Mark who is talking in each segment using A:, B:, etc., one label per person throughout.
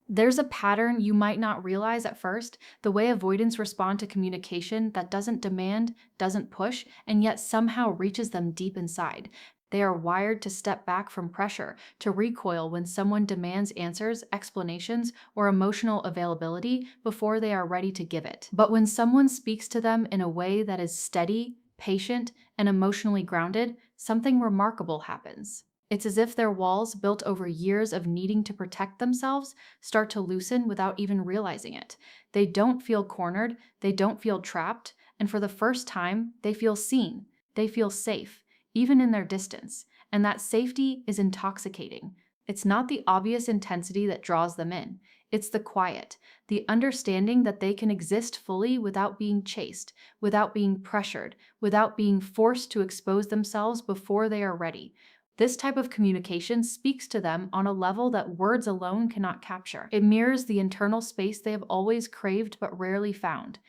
A: There's a pattern you might not realize at first, the way avoidants respond to communication that doesn't demand, doesn't push, and yet somehow reaches them deep inside. They are wired to step back from pressure, to recoil when someone demands answers, explanations, or emotional availability before they are ready to give it. But when someone speaks to them in a way that is steady, patient, and emotionally grounded, something remarkable happens. It's as if their walls, built over years of needing to protect themselves, start to loosen without even realizing it. They don't feel cornered, they don't feel trapped, and for the first time, they feel seen, they feel safe, even in their distance. And that safety is intoxicating. It's not the obvious intensity that draws them in, it's the quiet, the understanding that they can exist fully without being chased, without being pressured, without being forced to expose themselves before they are ready. This type of communication speaks to them on a level that words alone cannot capture. It mirrors the internal space they have always craved but rarely found.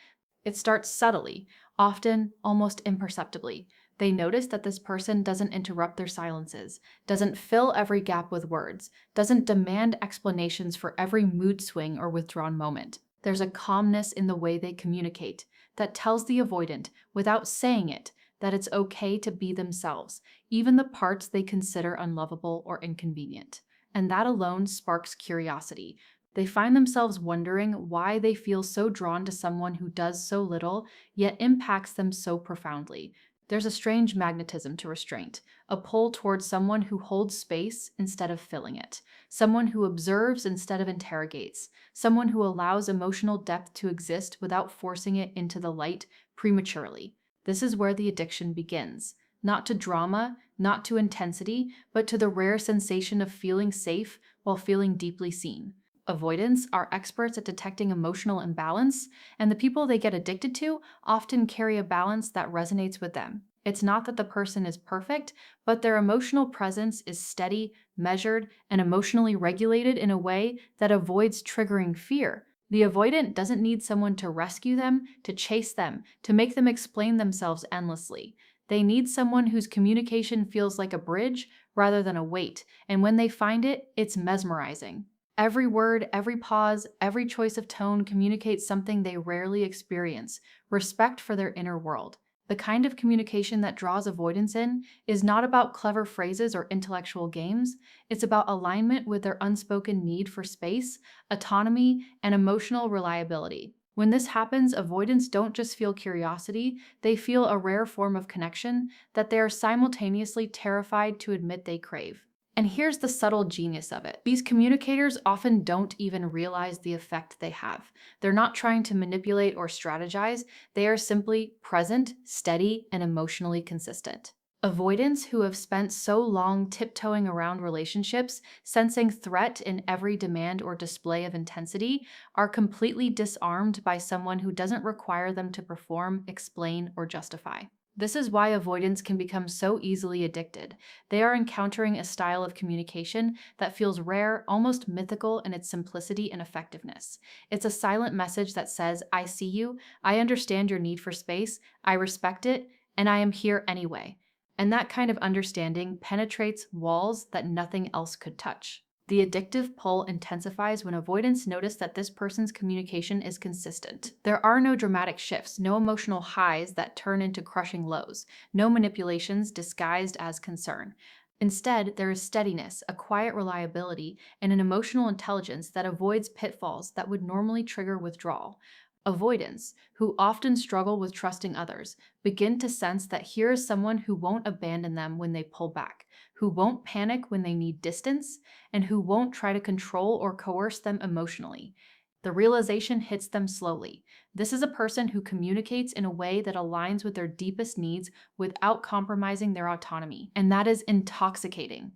A: It starts subtly, often almost imperceptibly. They notice that this person doesn't interrupt their silences, doesn't fill every gap with words, doesn't demand explanations for every mood swing or withdrawn moment. There's a calmness in the way they communicate that tells the avoidant, without saying it, that it's okay to be themselves, even the parts they consider unlovable or inconvenient. And that alone sparks curiosity. They find themselves wondering why they feel so drawn to someone who does so little, yet impacts them so profoundly. There's a strange magnetism to restraint, a pull towards someone who holds space instead of filling it, someone who observes instead of interrogates, someone who allows emotional depth to exist without forcing it into the light prematurely. This is where the addiction begins. Not to drama, not to intensity, but to the rare sensation of feeling safe while feeling deeply seen. Avoidants are experts at detecting emotional imbalance, and the people they get addicted to often carry a balance that resonates with them. It's not that the person is perfect, but their emotional presence is steady, measured, and emotionally regulated in a way that avoids triggering fear. The avoidant doesn't need someone to rescue them, to chase them, to make them explain themselves endlessly. They need someone whose communication feels like a bridge rather than a weight, and when they find it, it's mesmerizing. Every word, every pause, every choice of tone communicates something they rarely experience: respect for their inner world. The kind of communication that draws avoidance in is not about clever phrases or intellectual games, it's about alignment with their unspoken need for space, autonomy, and emotional reliability. When this happens, avoidants don't just feel curiosity, they feel a rare form of connection that they are simultaneously terrified to admit they crave. And here's the subtle genius of it. These communicators often don't even realize the effect they have. They're not trying to manipulate or strategize, they are simply present, steady, and emotionally consistent. Avoidants who have spent so long tiptoeing around relationships, sensing threat in every demand or display of intensity, are completely disarmed by someone who doesn't require them to perform, explain, or justify. This is why avoidants can become so easily addicted. They are encountering a style of communication that feels rare, almost mythical in its simplicity and effectiveness. It's a silent message that says, I see you, I understand your need for space, I respect it, and I am here anyway. And that kind of understanding penetrates walls that nothing else could touch. The addictive pull intensifies when avoidants notice that this person's communication is consistent. There are no dramatic shifts, no emotional highs that turn into crushing lows, no manipulations disguised as concern. Instead, there is steadiness, a quiet reliability, and an emotional intelligence that avoids pitfalls that would normally trigger withdrawal. Avoidants, who often struggle with trusting others, begin to sense that here is someone who won't abandon them when they pull back, who won't panic when they need distance, and who won't try to control or coerce them emotionally. The realization hits them slowly. This is a person who communicates in a way that aligns with their deepest needs without compromising their autonomy, and that is intoxicating.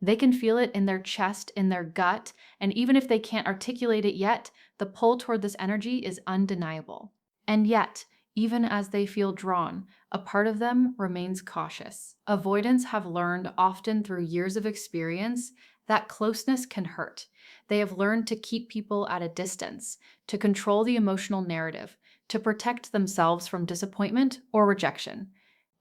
A: They can feel it in their chest, in their gut, and even if they can't articulate it yet, the pull toward this energy is undeniable. And yet, even as they feel drawn, a part of them remains cautious. Avoidants have learned, often through years of experience, that closeness can hurt. They have learned to keep people at a distance, to control the emotional narrative, to protect themselves from disappointment or rejection.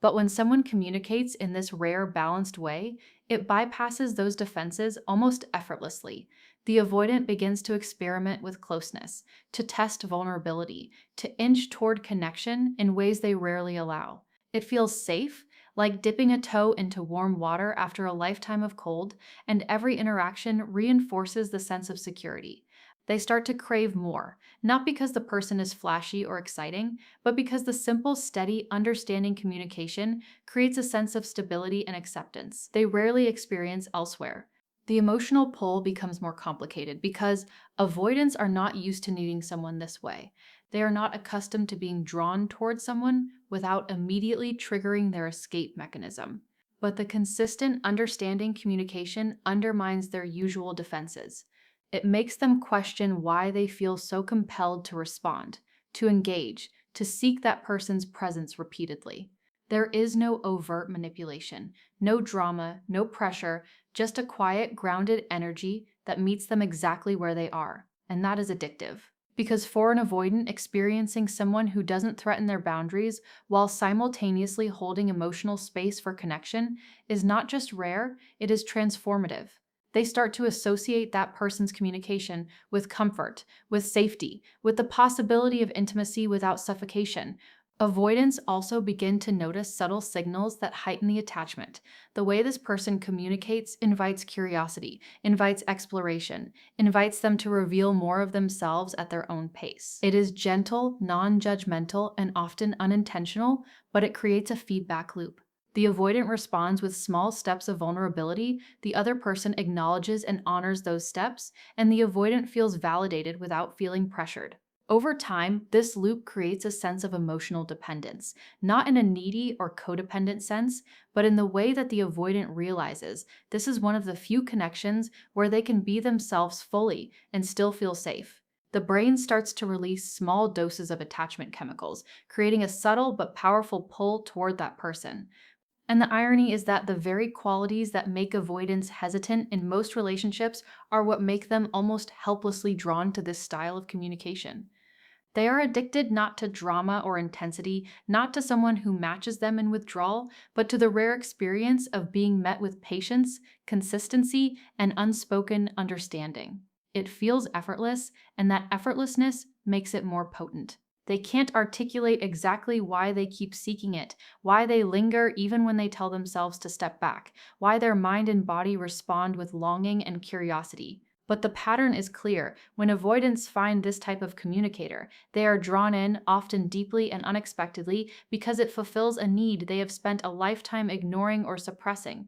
A: But when someone communicates in this rare, balanced way, it bypasses those defenses almost effortlessly. The avoidant begins to experiment with closeness, to test vulnerability, to inch toward connection in ways they rarely allow. It feels safe, like dipping a toe into warm water after a lifetime of cold, and every interaction reinforces the sense of security. They start to crave more, not because the person is flashy or exciting, but because the simple, steady, understanding communication creates a sense of stability and acceptance they rarely experience elsewhere. The emotional pull becomes more complicated because avoidants are not used to needing someone this way. They are not accustomed to being drawn towards someone without immediately triggering their escape mechanism. But the consistent, understanding communication undermines their usual defenses. It makes them question why they feel so compelled to respond, to engage, to seek that person's presence repeatedly. There is no overt manipulation, no drama, no pressure, just a quiet, grounded energy that meets them exactly where they are. And that is addictive. Because for an avoidant, experiencing someone who doesn't threaten their boundaries while simultaneously holding emotional space for connection is not just rare, it is transformative. They start to associate that person's communication with comfort, with safety, with the possibility of intimacy without suffocation. Avoidants also begin to notice subtle signals that heighten the attachment. The way this person communicates invites curiosity, invites exploration, invites them to reveal more of themselves at their own pace. It is gentle, non-judgmental, and often unintentional, but it creates a feedback loop. The avoidant responds with small steps of vulnerability, the other person acknowledges and honors those steps, and the avoidant feels validated without feeling pressured. Over time, this loop creates a sense of emotional dependence, not in a needy or codependent sense, but in the way that the avoidant realizes this is one of the few connections where they can be themselves fully and still feel safe. The brain starts to release small doses of attachment chemicals, creating a subtle but powerful pull toward that person. And the irony is that the very qualities that make avoidance hesitant in most relationships are what make them almost helplessly drawn to this style of communication. They are addicted not to drama or intensity, not to someone who matches them in withdrawal, but to the rare experience of being met with patience, consistency, and unspoken understanding. It feels effortless, and that effortlessness makes it more potent. They can't articulate exactly why they keep seeking it, why they linger even when they tell themselves to step back, why their mind and body respond with longing and curiosity. But the pattern is clear. When avoidants find this type of communicator, they are drawn in, often deeply and unexpectedly, because it fulfills a need they have spent a lifetime ignoring or suppressing.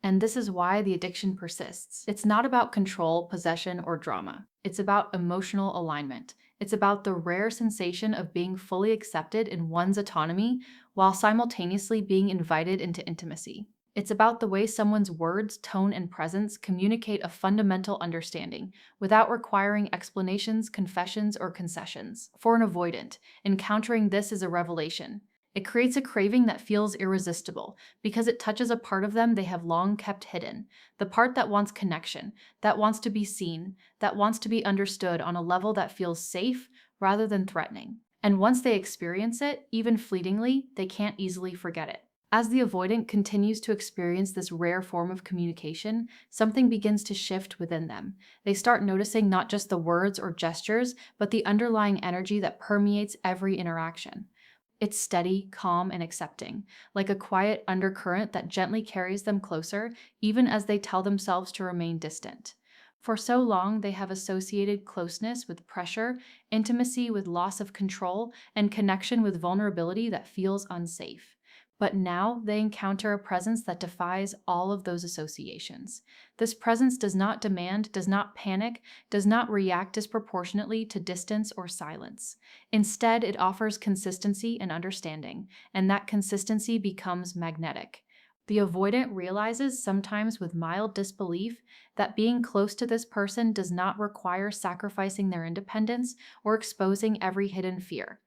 A: And this is why the addiction persists. It's not about control, possession, or drama. It's about emotional alignment. It's about the rare sensation of being fully accepted in one's autonomy while simultaneously being invited into intimacy. It's about the way someone's words, tone, and presence communicate a fundamental understanding without requiring explanations, confessions, or concessions. For an avoidant, encountering this is a revelation. It creates a craving that feels irresistible because it touches a part of them they have long kept hidden, the part that wants connection, that wants to be seen, that wants to be understood on a level that feels safe rather than threatening. And once they experience it, even fleetingly, they can't easily forget it. As the avoidant continues to experience this rare form of communication, something begins to shift within them. They start noticing not just the words or gestures, but the underlying energy that permeates every interaction. It's steady, calm, and accepting, like a quiet undercurrent that gently carries them closer, even as they tell themselves to remain distant. For so long, they have associated closeness with pressure, intimacy with loss of control, and connection with vulnerability that feels unsafe. But now they encounter a presence that defies all of those associations. This presence does not demand, does not panic, does not react disproportionately to distance or silence. Instead, it offers consistency and understanding, and that consistency becomes magnetic. The avoidant realizes, sometimes with mild disbelief, that being close to this person does not require sacrificing their independence or exposing every hidden fear.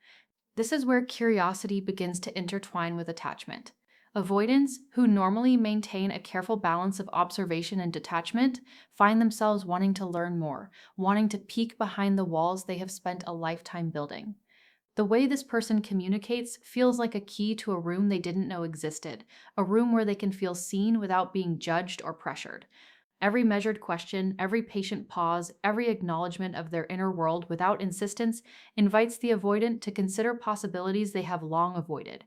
A: This is where curiosity begins to intertwine with attachment. Avoidants, who normally maintain a careful balance of observation and detachment, find themselves wanting to learn more, wanting to peek behind the walls they have spent a lifetime building. The way this person communicates feels like a key to a room they didn't know existed, a room where they can feel seen without being judged or pressured. Every measured question, every patient pause, every acknowledgement of their inner world without insistence invites the avoidant to consider possibilities they have long avoided.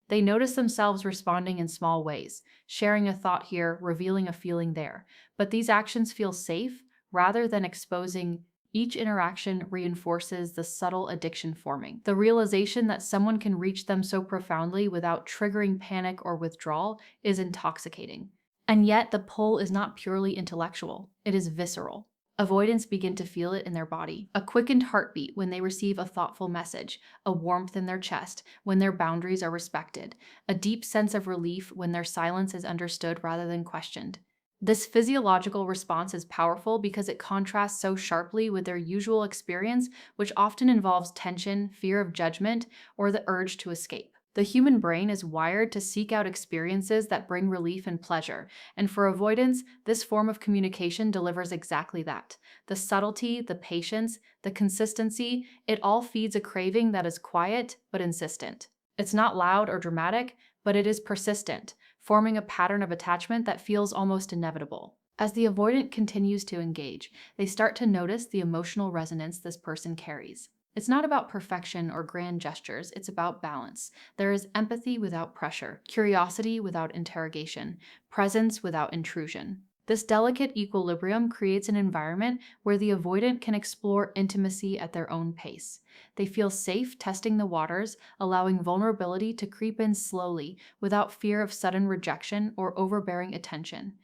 A: They notice themselves responding in small ways, sharing a thought here, revealing a feeling there. But these actions feel safe rather than exposing. Each interaction reinforces the subtle addiction forming. The realization that someone can reach them so profoundly without triggering panic or withdrawal is intoxicating. And yet, the pull is not purely intellectual, it is visceral. Avoidants begin to feel it in their body. A quickened heartbeat when they receive a thoughtful message, a warmth in their chest when their boundaries are respected, a deep sense of relief when their silence is understood rather than questioned. This physiological response is powerful because it contrasts so sharply with their usual experience, which often involves tension, fear of judgment, or the urge to escape. The human brain is wired to seek out experiences that bring relief and pleasure, and for avoidance, this form of communication delivers exactly that. The subtlety, the patience, the consistency, it all feeds a craving that is quiet but insistent. It's not loud or dramatic, but it is persistent, forming a pattern of attachment that feels almost inevitable. As the avoidant continues to engage, they start to notice the emotional resonance this person carries. It's not about perfection or grand gestures, it's about balance. There is empathy without pressure, curiosity without interrogation, presence without intrusion. This delicate equilibrium creates an environment where the avoidant can explore intimacy at their own pace. They feel safe testing the waters, allowing vulnerability to creep in slowly without fear of sudden rejection or overbearing attention.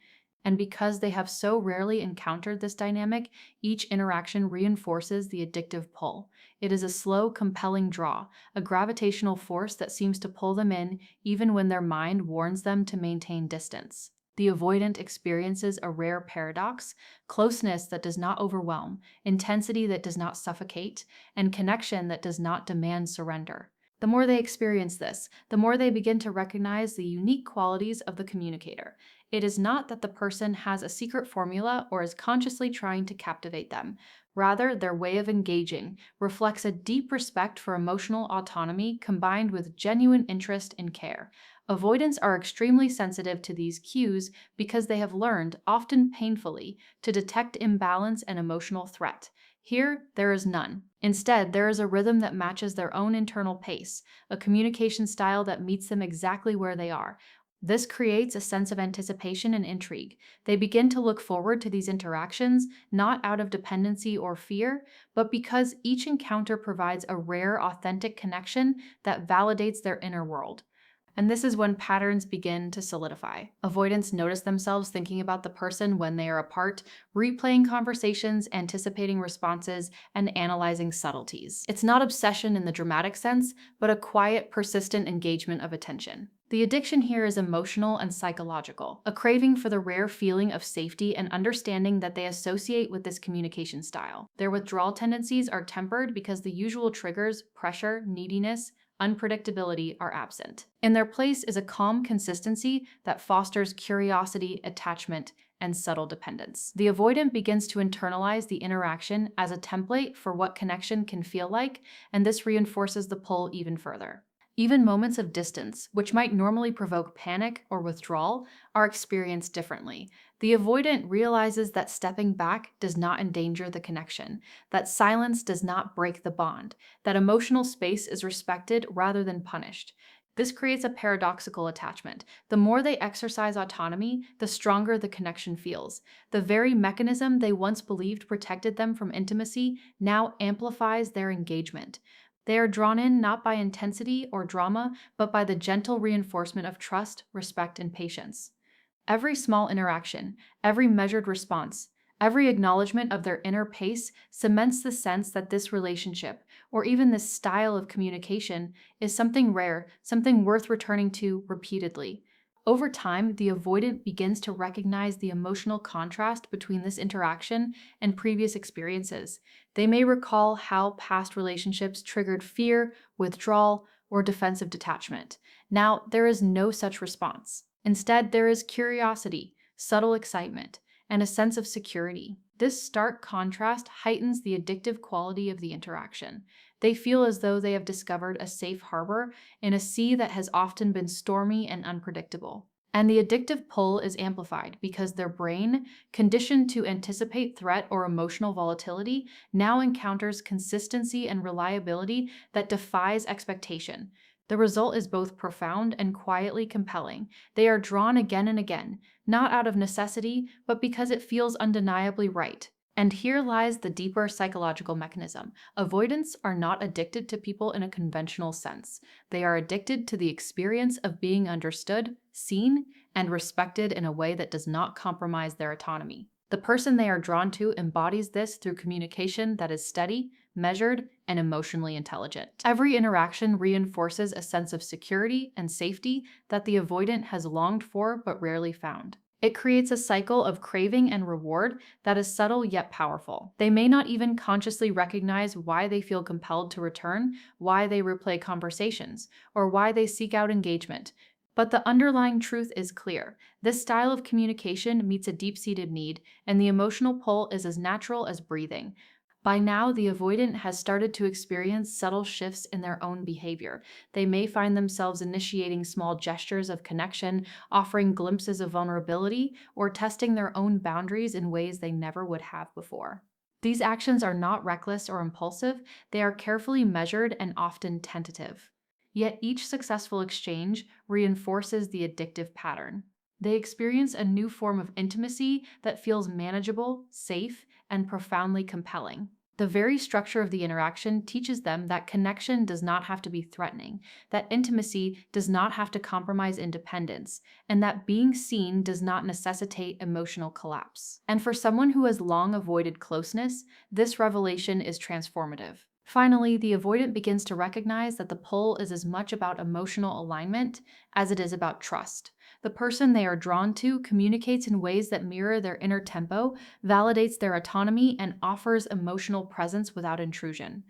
A: And because they have so rarely encountered this dynamic, each interaction reinforces the addictive pull. It is a slow, compelling draw, a gravitational force that seems to pull them in even when their mind warns them to maintain distance. The avoidant experiences a rare paradox: closeness that does not overwhelm, intensity that does not suffocate, and connection that does not demand surrender. The more they experience this, the more they begin to recognize the unique qualities of the communicator. It is not that the person has a secret formula or is consciously trying to captivate them. Rather, their way of engaging reflects a deep respect for emotional autonomy combined with genuine interest and care. Avoidants are extremely sensitive to these cues because they have learned, often painfully, to detect imbalance and emotional threat. Here, there is none. Instead, there is a rhythm that matches their own internal pace, a communication style that meets them exactly where they are. This creates a sense of anticipation and intrigue. They begin to look forward to these interactions, not out of dependency or fear, but because each encounter provides a rare, authentic connection that validates their inner world. And this is when patterns begin to solidify. Avoidants notice themselves thinking about the person when they are apart, replaying conversations, anticipating responses, and analyzing subtleties. It's not obsession in the dramatic sense, but a quiet, persistent engagement of attention. The addiction here is emotional and psychological, a craving for the rare feeling of safety and understanding that they associate with this communication style. Their withdrawal tendencies are tempered because the usual triggers, pressure, neediness, unpredictability are absent. In their place is a calm consistency that fosters curiosity, attachment, and subtle dependence. The avoidant begins to internalize the interaction as a template for what connection can feel like, and this reinforces the pull even further. Even moments of distance, which might normally provoke panic or withdrawal, are experienced differently. The avoidant realizes that stepping back does not endanger the connection, that silence does not break the bond, that emotional space is respected rather than punished. This creates a paradoxical attachment. The more they exercise autonomy, the stronger the connection feels. The very mechanism they once believed protected them from intimacy now amplifies their engagement. They are drawn in not by intensity or drama, but by the gentle reinforcement of trust, respect, and patience. Every small interaction, every measured response, every acknowledgement of their inner pace cements the sense that this relationship, or even this style of communication, is something rare, something worth returning to repeatedly. Over time, the avoidant begins to recognize the emotional contrast between this interaction and previous experiences. They may recall how past relationships triggered fear, withdrawal, or defensive detachment. Now, there is no such response. Instead, there is curiosity, subtle excitement, and a sense of security. This stark contrast heightens the addictive quality of the interaction. They feel as though they have discovered a safe harbor in a sea that has often been stormy and unpredictable. And the addictive pull is amplified because their brain, conditioned to anticipate threat or emotional volatility, now encounters consistency and reliability that defies expectation. The result is both profound and quietly compelling. They are drawn again and again, not out of necessity, but because it feels undeniably right. And here lies the deeper psychological mechanism. Avoidants are not addicted to people in a conventional sense. They are addicted to the experience of being understood, seen, and respected in a way that does not compromise their autonomy. The person they are drawn to embodies this through communication that is steady, measured, and emotionally intelligent. Every interaction reinforces a sense of security and safety that the avoidant has longed for but rarely found. It creates a cycle of craving and reward that is subtle yet powerful. They may not even consciously recognize why they feel compelled to return, why they replay conversations, or why they seek out engagement. But the underlying truth is clear. This style of communication meets a deep-seated need, and the emotional pull is as natural as breathing. By now, the avoidant has started to experience subtle shifts in their own behavior. They may find themselves initiating small gestures of connection, offering glimpses of vulnerability, or testing their own boundaries in ways they never would have before. These actions are not reckless or impulsive, they are carefully measured and often tentative. Yet each successful exchange reinforces the addictive pattern. They experience a new form of intimacy that feels manageable, safe, and profoundly compelling. The very structure of the interaction teaches them that connection does not have to be threatening, that intimacy does not have to compromise independence, and that being seen does not necessitate emotional collapse. And for someone who has long avoided closeness, this revelation is transformative. Finally, the avoidant begins to recognize that the pull is as much about emotional alignment as it is about trust. The person they are drawn to communicates in ways that mirror their inner tempo, validates their autonomy, and offers emotional presence without intrusion.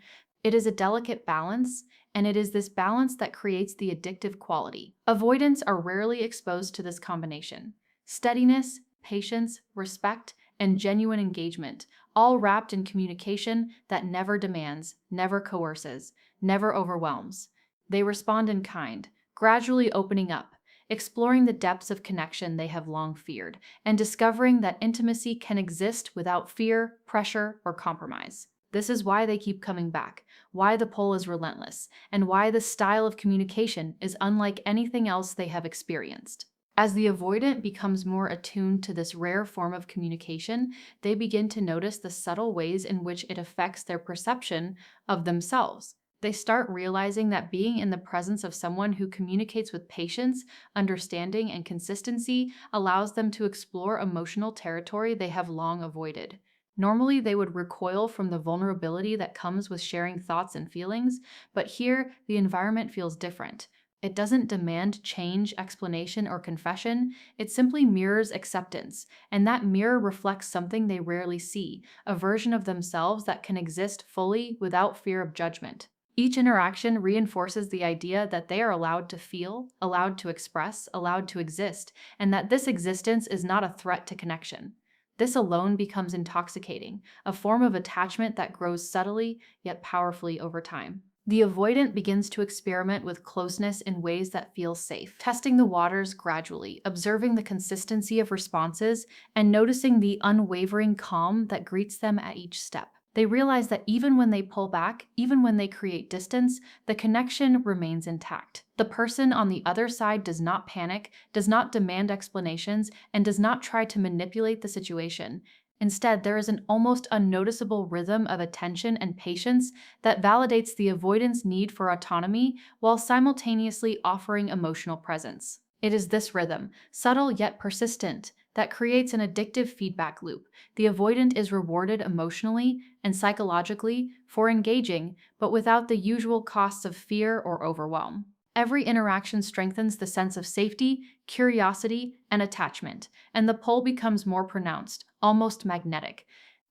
A: It is a delicate balance, and it is this balance that creates the addictive quality. Avoidants are rarely exposed to this combination. Steadiness, patience, respect, and genuine engagement, all wrapped in communication that never demands, never coerces, never overwhelms. They respond in kind, gradually opening up, exploring the depths of connection they have long feared, and discovering that intimacy can exist without fear, pressure, or compromise. This is why they keep coming back, why the pull is relentless, and why this style of communication is unlike anything else they have experienced. As the avoidant becomes more attuned to this rare form of communication, they begin to notice the subtle ways in which it affects their perception of themselves. They start realizing that being in the presence of someone who communicates with patience, understanding, and consistency allows them to explore emotional territory they have long avoided. Normally, they would recoil from the vulnerability that comes with sharing thoughts and feelings, but here, the environment feels different. It doesn't demand change, explanation, or confession. It simply mirrors acceptance, and that mirror reflects something they rarely see, a version of themselves that can exist fully without fear of judgment. Each interaction reinforces the idea that they are allowed to feel, allowed to express, allowed to exist, and that this existence is not a threat to connection. This alone becomes intoxicating, a form of attachment that grows subtly yet powerfully over time. The avoidant begins to experiment with closeness in ways that feel safe, testing the waters gradually, observing the consistency of responses, and noticing the unwavering calm that greets them at each step. They realize that even when they pull back, even when they create distance, the connection remains intact. The person on the other side does not panic, does not demand explanations, and does not try to manipulate the situation. Instead, there is an almost unnoticeable rhythm of attention and patience that validates the avoidant's need for autonomy while simultaneously offering emotional presence. It is this rhythm, subtle yet persistent, that creates an addictive feedback loop. The avoidant is rewarded emotionally and psychologically for engaging, but without the usual costs of fear or overwhelm. Every interaction strengthens the sense of safety, curiosity, and attachment, and the pull becomes more pronounced, almost magnetic.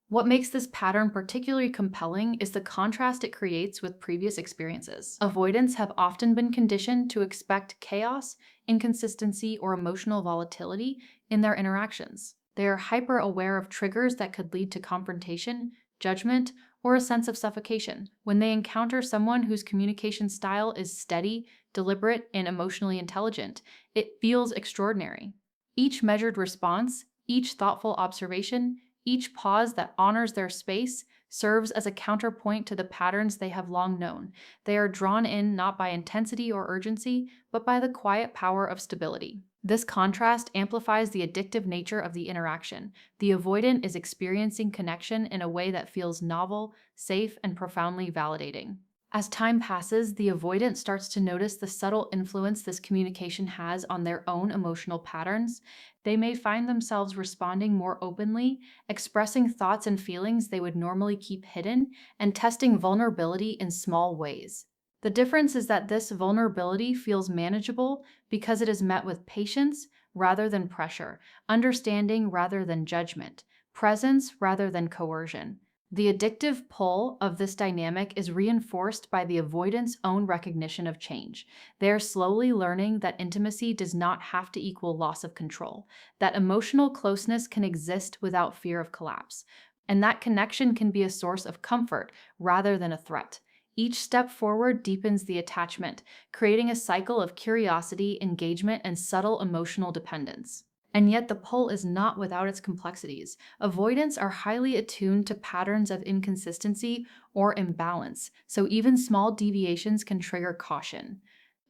A: What makes this pattern particularly compelling is the contrast it creates with previous experiences. Avoidants have often been conditioned to expect chaos, inconsistency, or emotional volatility in their interactions. They are hyper aware of triggers that could lead to confrontation, judgment, or a sense of suffocation. When they encounter someone whose communication style is steady, deliberate, and emotionally intelligent, it feels extraordinary. Each measured response, each thoughtful observation, each pause that honors their space serves as a counterpoint to the patterns they have long known. They are drawn in not by intensity or urgency, but by the quiet power of stability. This contrast amplifies the addictive nature of the interaction. The avoidant is experiencing connection in a way that feels novel, safe, and profoundly validating. As time passes, the avoidant starts to notice the subtle influence this communication has on their own emotional patterns. They may find themselves responding more openly, expressing thoughts and feelings they would normally keep hidden, and testing vulnerability in small ways. The difference is that this vulnerability feels manageable because it is met with patience rather than pressure, understanding rather than judgment, presence rather than coercion. The addictive pull of this dynamic is reinforced by the avoidant's own recognition of change. They are slowly learning that intimacy does not have to equal loss of control, that emotional closeness can exist without fear of collapse, and that connection can be a source of comfort rather than a threat. Each step forward deepens the attachment, creating a cycle of curiosity, engagement, and subtle emotional dependence. And yet, the pull is not without its complexities. Avoidants are highly attuned to patterns of inconsistency or imbalance, so even small deviations can trigger caution.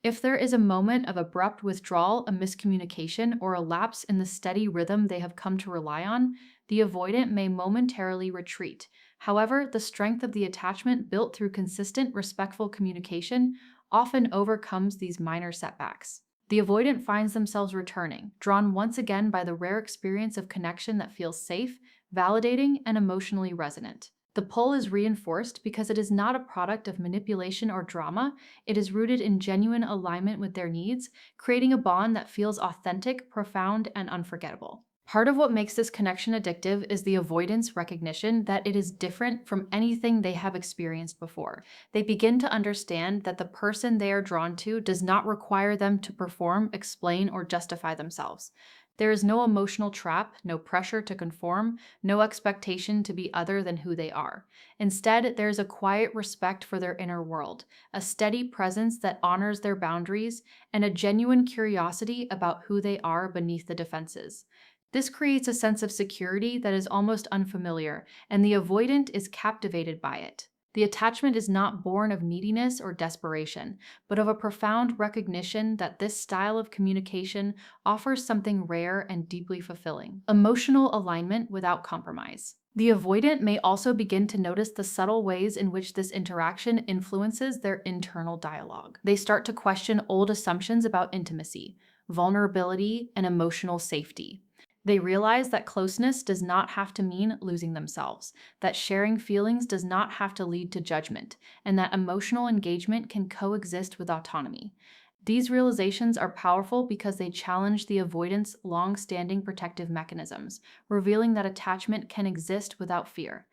A: If there is a moment of abrupt withdrawal, a miscommunication, or a lapse in the steady rhythm they have come to rely on, the avoidant may momentarily retreat. However, the strength of the attachment built through consistent, respectful communication often overcomes these minor setbacks. The avoidant finds themselves returning, drawn once again by the rare experience of connection that feels safe, validating, and emotionally resonant. The pull is reinforced because it is not a product of manipulation or drama. It is rooted in genuine alignment with their needs, creating a bond that feels authentic, profound, and unforgettable. Part of what makes this connection addictive is the avoidance recognition that it is different from anything they have experienced before. They begin to understand that the person they are drawn to does not require them to perform, explain, or justify themselves. There is no emotional trap, no pressure to conform, no expectation to be other than who they are. Instead, there is a quiet respect for their inner world, a steady presence that honors their boundaries, and a genuine curiosity about who they are beneath the defenses. This creates a sense of security that is almost unfamiliar, and the avoidant is captivated by it. The attachment is not born of neediness or desperation, but of a profound recognition that this style of communication offers something rare and deeply fulfilling: emotional alignment without compromise. The avoidant may also begin to notice the subtle ways in which this interaction influences their internal dialogue. They start to question old assumptions about intimacy, vulnerability, and emotional safety. They realize that closeness does not have to mean losing themselves, that sharing feelings does not have to lead to judgment, and that emotional engagement can coexist with autonomy. These realizations are powerful because they challenge the avoidant's long-standing protective mechanisms, revealing that attachment can exist without fear.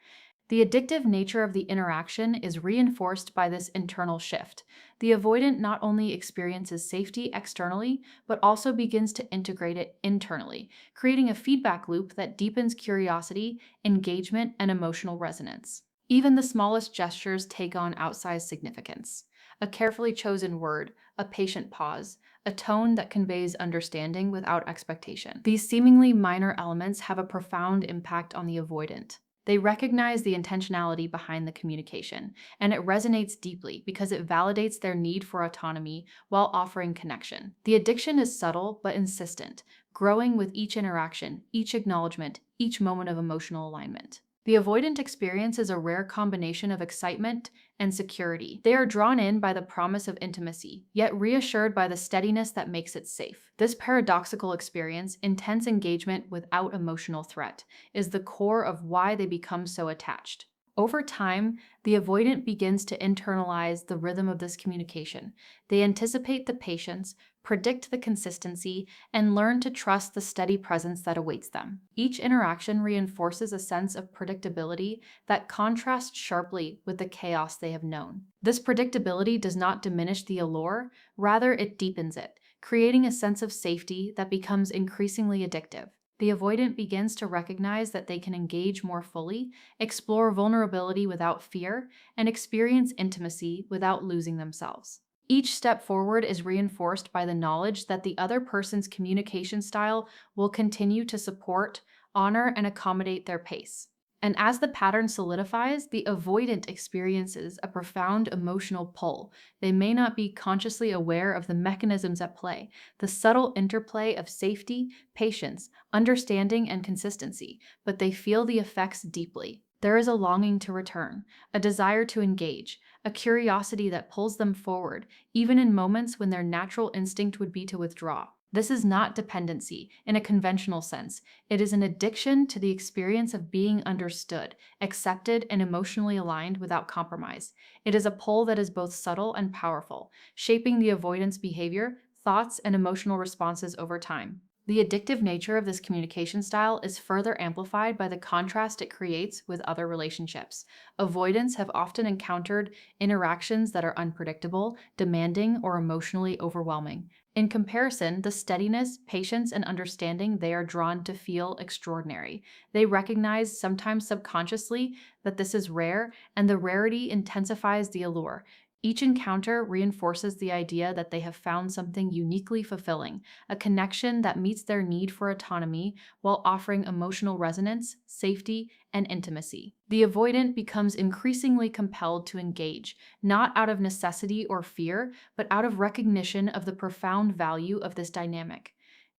A: The addictive nature of the interaction is reinforced by this internal shift. The avoidant not only experiences safety externally, but also begins to integrate it internally, creating a feedback loop that deepens curiosity, engagement, and emotional resonance. Even the smallest gestures take on outsized significance. A carefully chosen word, a patient pause, a tone that conveys understanding without expectation. These seemingly minor elements have a profound impact on the avoidant. They recognize the intentionality behind the communication, and it resonates deeply because it validates their need for autonomy while offering connection. The addiction is subtle but insistent, growing with each interaction, each acknowledgement, each moment of emotional alignment. The avoidant experiences a rare combination of excitement and security. They are drawn in by the promise of intimacy, yet reassured by the steadiness that makes it safe. This paradoxical experience, intense engagement without emotional threat, is the core of why they become so attached. Over time, the avoidant begins to internalize the rhythm of this communication. They anticipate the patience, predict the consistency, and learn to trust the steady presence that awaits them. Each interaction reinforces a sense of predictability that contrasts sharply with the chaos they have known. This predictability does not diminish the allure, rather it deepens it, creating a sense of safety that becomes increasingly addictive. The avoidant begins to recognize that they can engage more fully, explore vulnerability without fear, and experience intimacy without losing themselves. Each step forward is reinforced by the knowledge that the other person's communication style will continue to support, honor, and accommodate their pace. And as the pattern solidifies, the avoidant experiences a profound emotional pull. They may not be consciously aware of the mechanisms at play, the subtle interplay of safety, patience, understanding, and consistency, but they feel the effects deeply. There is a longing to return, a desire to engage, a curiosity that pulls them forward, even in moments when their natural instinct would be to withdraw. This is not dependency in a conventional sense. It is an addiction to the experience of being understood, accepted, and emotionally aligned without compromise. It is a pull that is both subtle and powerful, shaping the avoidance behavior, thoughts, and emotional responses over time. The addictive nature of this communication style is further amplified by the contrast it creates with other relationships. Avoidants have often encountered interactions that are unpredictable, demanding, or emotionally overwhelming. In comparison, the steadiness, patience, and understanding they are drawn to feel extraordinary. They recognize, sometimes subconsciously, that this is rare, and the rarity intensifies the allure. Each encounter reinforces the idea that they have found something uniquely fulfilling, a connection that meets their need for autonomy while offering emotional resonance, safety, and intimacy. The avoidant becomes increasingly compelled to engage, not out of necessity or fear, but out of recognition of the profound value of this dynamic.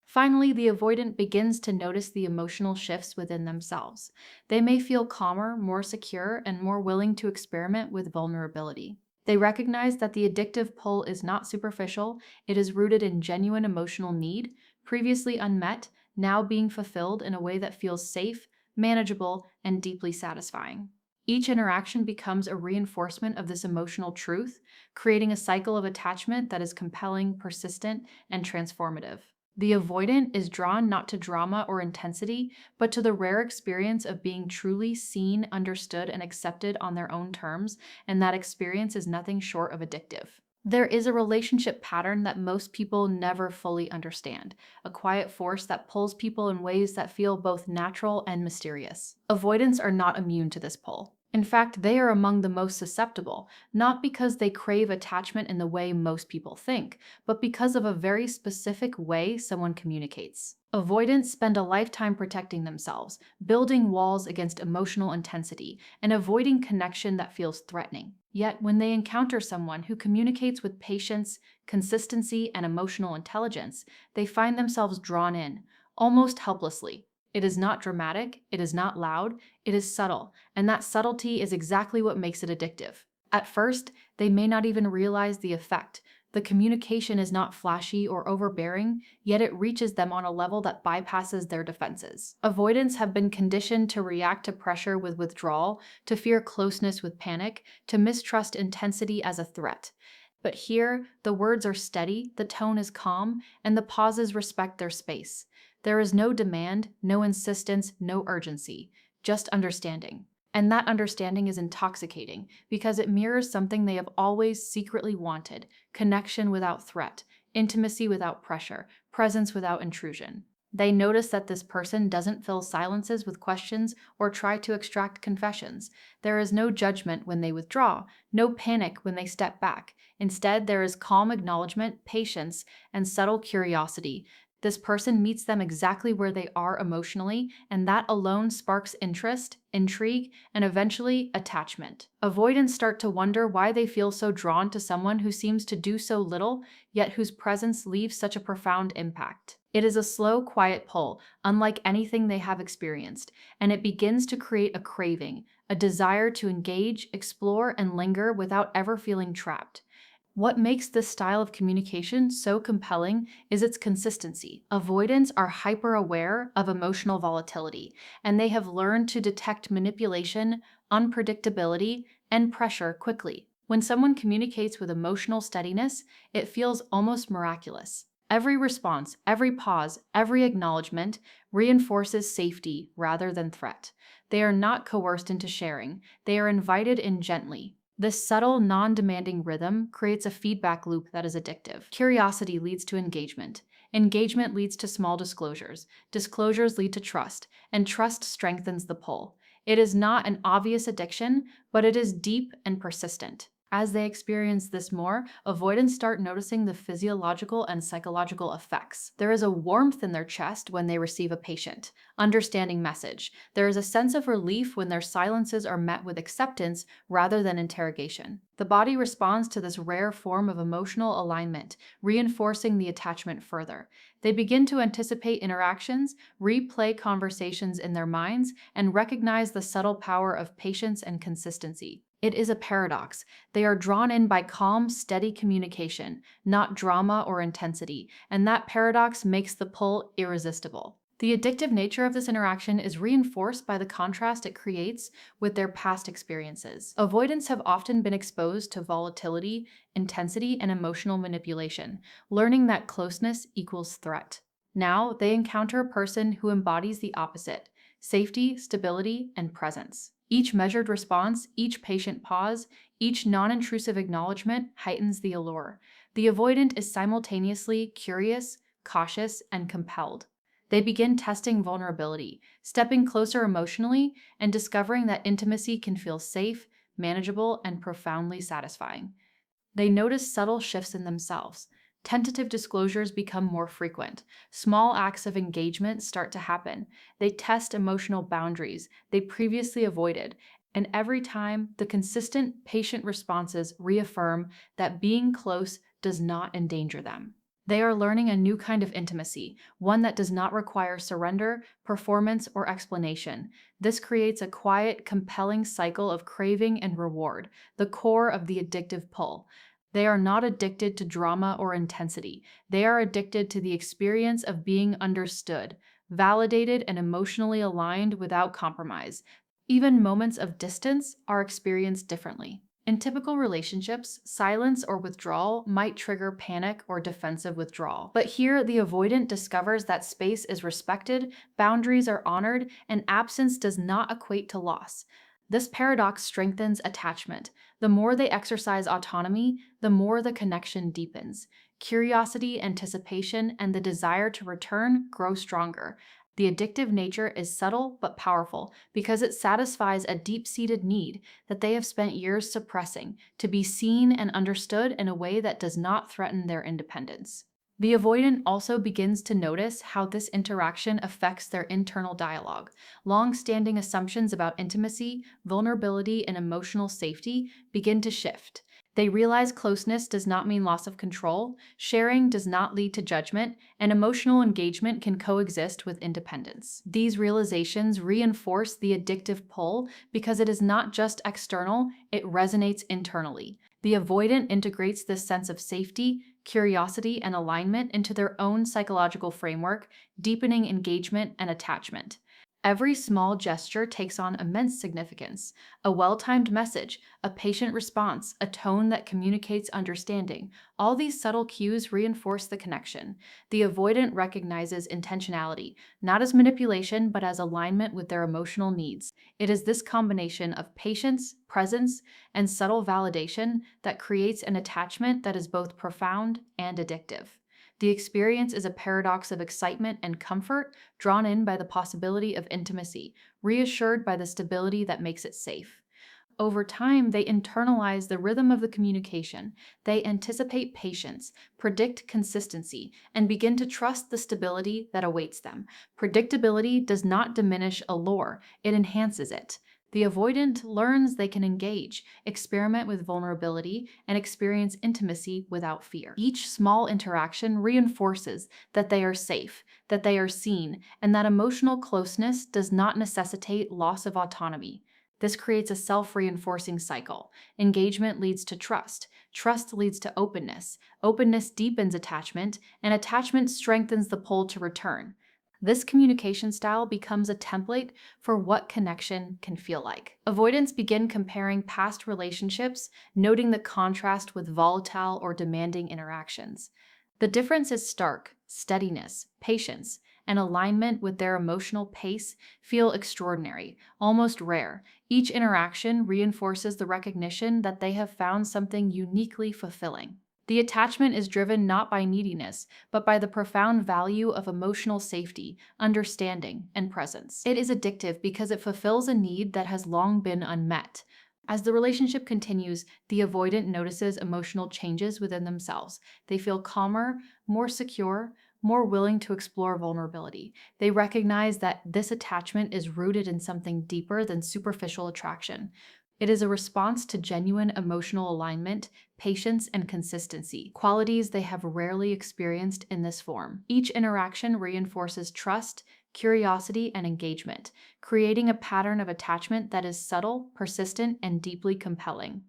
A: Finally, the avoidant begins to notice the emotional shifts within themselves. They may feel calmer, more secure, and more willing to experiment with vulnerability. They recognize that the addictive pull is not superficial, it is rooted in genuine emotional need, previously unmet, now being fulfilled in a way that feels safe, manageable, and deeply satisfying. Each interaction becomes a reinforcement of this emotional truth, creating a cycle of attachment that is compelling, persistent, and transformative. The avoidant is drawn not to drama or intensity, but to the rare experience of being truly seen, understood, and accepted on their own terms, and that experience is nothing short of addictive. There is a relationship pattern that most people never fully understand, a quiet force that pulls people in ways that feel both natural and mysterious. Avoidants are not immune to this pull. In fact, they are among the most susceptible, not because they crave attachment in the way most people think, but because of a very specific way someone communicates. Avoidants spend a lifetime protecting themselves, building walls against emotional intensity, and avoiding connection that feels threatening. Yet, when they encounter someone who communicates with patience, consistency, and emotional intelligence, they find themselves drawn in, almost helplessly. It is not dramatic, it is not loud, it is subtle, and that subtlety is exactly what makes it addictive. At first, they may not even realize the effect. The communication is not flashy or overbearing, yet it reaches them on a level that bypasses their defenses. Avoidants have been conditioned to react to pressure with withdrawal, to fear closeness with panic, to mistrust intensity as a threat. But here, the words are steady, the tone is calm, and the pauses respect their space. There is no demand, no insistence, no urgency, just understanding. And that understanding is intoxicating because it mirrors something they have always secretly wanted: connection without threat, intimacy without pressure, presence without intrusion. They notice that this person doesn't fill silences with questions or try to extract confessions. There is no judgment when they withdraw, no panic when they step back. Instead, there is calm acknowledgement, patience, and subtle curiosity. This person meets them exactly where they are emotionally, and that alone sparks interest, intrigue, and eventually attachment. Avoidants start to wonder why they feel so drawn to someone who seems to do so little, yet whose presence leaves such a profound impact. It is a slow, quiet pull, unlike anything they have experienced, and it begins to create a craving, a desire to engage, explore, and linger without ever feeling trapped. What makes this style of communication so compelling is its consistency. Avoidants are hyper-aware of emotional volatility, and they have learned to detect manipulation, unpredictability, and pressure quickly. When someone communicates with emotional steadiness, it feels almost miraculous. Every response, every pause, every acknowledgement reinforces safety rather than threat. They are not coerced into sharing, they are invited in gently. This subtle, non-demanding rhythm creates a feedback loop that is addictive. Curiosity leads to engagement. Engagement leads to small disclosures. Disclosures lead to trust, and trust strengthens the pull. It is not an obvious addiction, but it is deep and persistent. As they experience this more, avoidants start noticing the physiological and psychological effects. There is a warmth in their chest when they receive a patient, understanding message. There is a sense of relief when their silences are met with acceptance rather than interrogation. The body responds to this rare form of emotional alignment, reinforcing the attachment further. They begin to anticipate interactions, replay conversations in their minds, and recognize the subtle power of patience and consistency. It is a paradox. They are drawn in by calm, steady communication, not drama or intensity, and that paradox makes the pull irresistible. The addictive nature of this interaction is reinforced by the contrast it creates with their past experiences. Avoidants have often been exposed to volatility, intensity, and emotional manipulation, learning that closeness equals threat. Now, they encounter a person who embodies the opposite: safety, stability, and presence. Each measured response, each patient pause, each non-intrusive acknowledgement heightens the allure. The avoidant is simultaneously curious, cautious, and compelled. They begin testing vulnerability, stepping closer emotionally, and discovering that intimacy can feel safe, manageable, and profoundly satisfying. They notice subtle shifts in themselves. Tentative disclosures become more frequent. Small acts of engagement start to happen. They test emotional boundaries they previously avoided. And every time, the consistent, patient responses reaffirm that being close does not endanger them. They are learning a new kind of intimacy, one that does not require surrender, performance, or explanation. This creates a quiet, compelling cycle of craving and reward, the core of the addictive pull. They are not addicted to drama or intensity. They are addicted to the experience of being understood, validated, and emotionally aligned without compromise. Even moments of distance are experienced differently. In typical relationships, silence or withdrawal might trigger panic or defensive withdrawal. But here, the avoidant discovers that space is respected, boundaries are honored, and absence does not equate to loss. This paradox strengthens attachment. The more they exercise autonomy, the more the connection deepens. Curiosity, anticipation, and the desire to return grow stronger. The addictive nature is subtle but powerful because it satisfies a deep-seated need that they have spent years suppressing, to be seen and understood in a way that does not threaten their independence. The avoidant also begins to notice how this interaction affects their internal dialogue. Long-standing assumptions about intimacy, vulnerability, and emotional safety begin to shift. They realize closeness does not mean loss of control, sharing does not lead to judgment, and emotional engagement can coexist with independence. These realizations reinforce the addictive pull because it is not just external, it resonates internally. The avoidant integrates this sense of safety, curiosity, and alignment into their own psychological framework, deepening engagement and attachment. Every small gesture takes on immense significance. A well-timed message, a patient response, a tone that communicates understanding. All these subtle cues reinforce the connection. The avoidant recognizes intentionality, not as manipulation, but as alignment with their emotional needs. It is this combination of patience, presence, and subtle validation that creates an attachment that is both profound and addictive. The experience is a paradox of excitement and comfort, drawn in by the possibility of intimacy, reassured by the stability that makes it safe. Over time, they internalize the rhythm of the communication. They anticipate patience, predict consistency, and begin to trust the stability that awaits them. Predictability does not diminish allure, it enhances it. The avoidant learns they can engage, experiment with vulnerability, and experience intimacy without fear. Each small interaction reinforces that they are safe, that they are seen, and that emotional closeness does not necessitate loss of autonomy. This creates a self-reinforcing cycle. Engagement leads to trust. Trust leads to openness. Openness deepens attachment, and attachment strengthens the pull to return. This communication style becomes a template for what connection can feel like. Avoidants begin comparing past relationships, noting the contrast with volatile or demanding interactions. The difference is stark. Steadiness, patience, and alignment with their emotional pace feel extraordinary, almost rare. Each interaction reinforces the recognition that they have found something uniquely fulfilling. The attachment is driven not by neediness, but by the profound value of emotional safety, understanding, and presence. It is addictive because it fulfills a need that has long been unmet. As the relationship continues, the avoidant notices emotional changes within themselves. They feel calmer, more secure, more willing to explore vulnerability. They recognize that this attachment is rooted in something deeper than superficial attraction. It is a response to genuine emotional alignment, patience, and consistency, qualities they have rarely experienced in this form. Each interaction reinforces trust, curiosity, and engagement, creating a pattern of attachment that is subtle, persistent, and deeply compelling.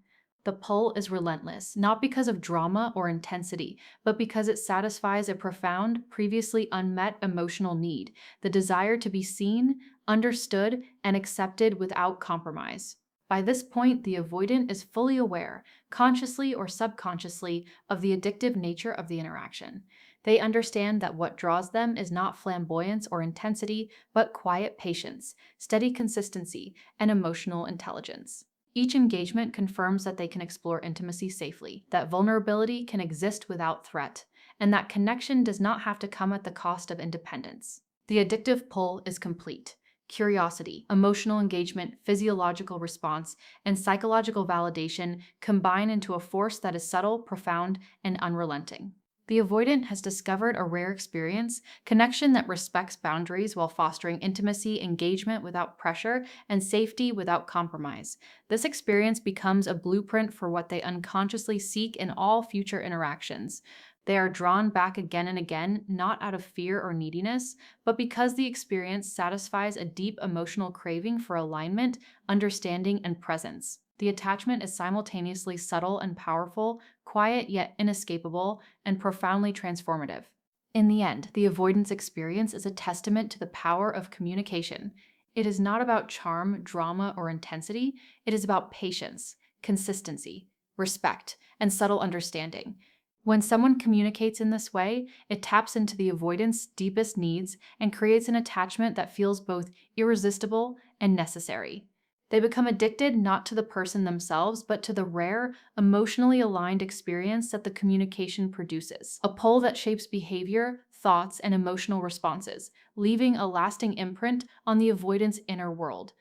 A: The pull is relentless, not because of drama or intensity, but because it satisfies a profound, previously unmet emotional need, the desire to be seen, understood, and accepted without compromise. By this point, the avoidant is fully aware, consciously or subconsciously, of the addictive nature of the interaction. They understand that what draws them is not flamboyance or intensity, but quiet patience, steady consistency, and emotional intelligence. Each engagement confirms that they can explore intimacy safely, that vulnerability can exist without threat, and that connection does not have to come at the cost of independence. The addictive pull is complete. Curiosity, emotional engagement, physiological response, and psychological validation combine into a force that is subtle, profound, and unrelenting. The avoidant has discovered a rare experience, connection that respects boundaries while fostering intimacy, engagement without pressure, and safety without compromise. This experience becomes a blueprint for what they unconsciously seek in all future interactions. They are drawn back again and again, not out of fear or neediness, but because the experience satisfies a deep emotional craving for alignment, understanding, and presence. The attachment is simultaneously subtle and powerful, quiet yet inescapable, and profoundly transformative. In the end, the avoidance experience is a testament to the power of communication. It is not about charm, drama, or intensity. It is about patience, consistency, respect, and subtle understanding. When someone communicates in this way, it taps into the avoidant's deepest needs and creates an attachment that feels both irresistible and necessary. They become addicted not to the person themselves, but to the rare, emotionally aligned experience that the communication produces. A pull that shapes behavior, thoughts, and emotional responses, leaving a lasting imprint on the avoidant's inner world.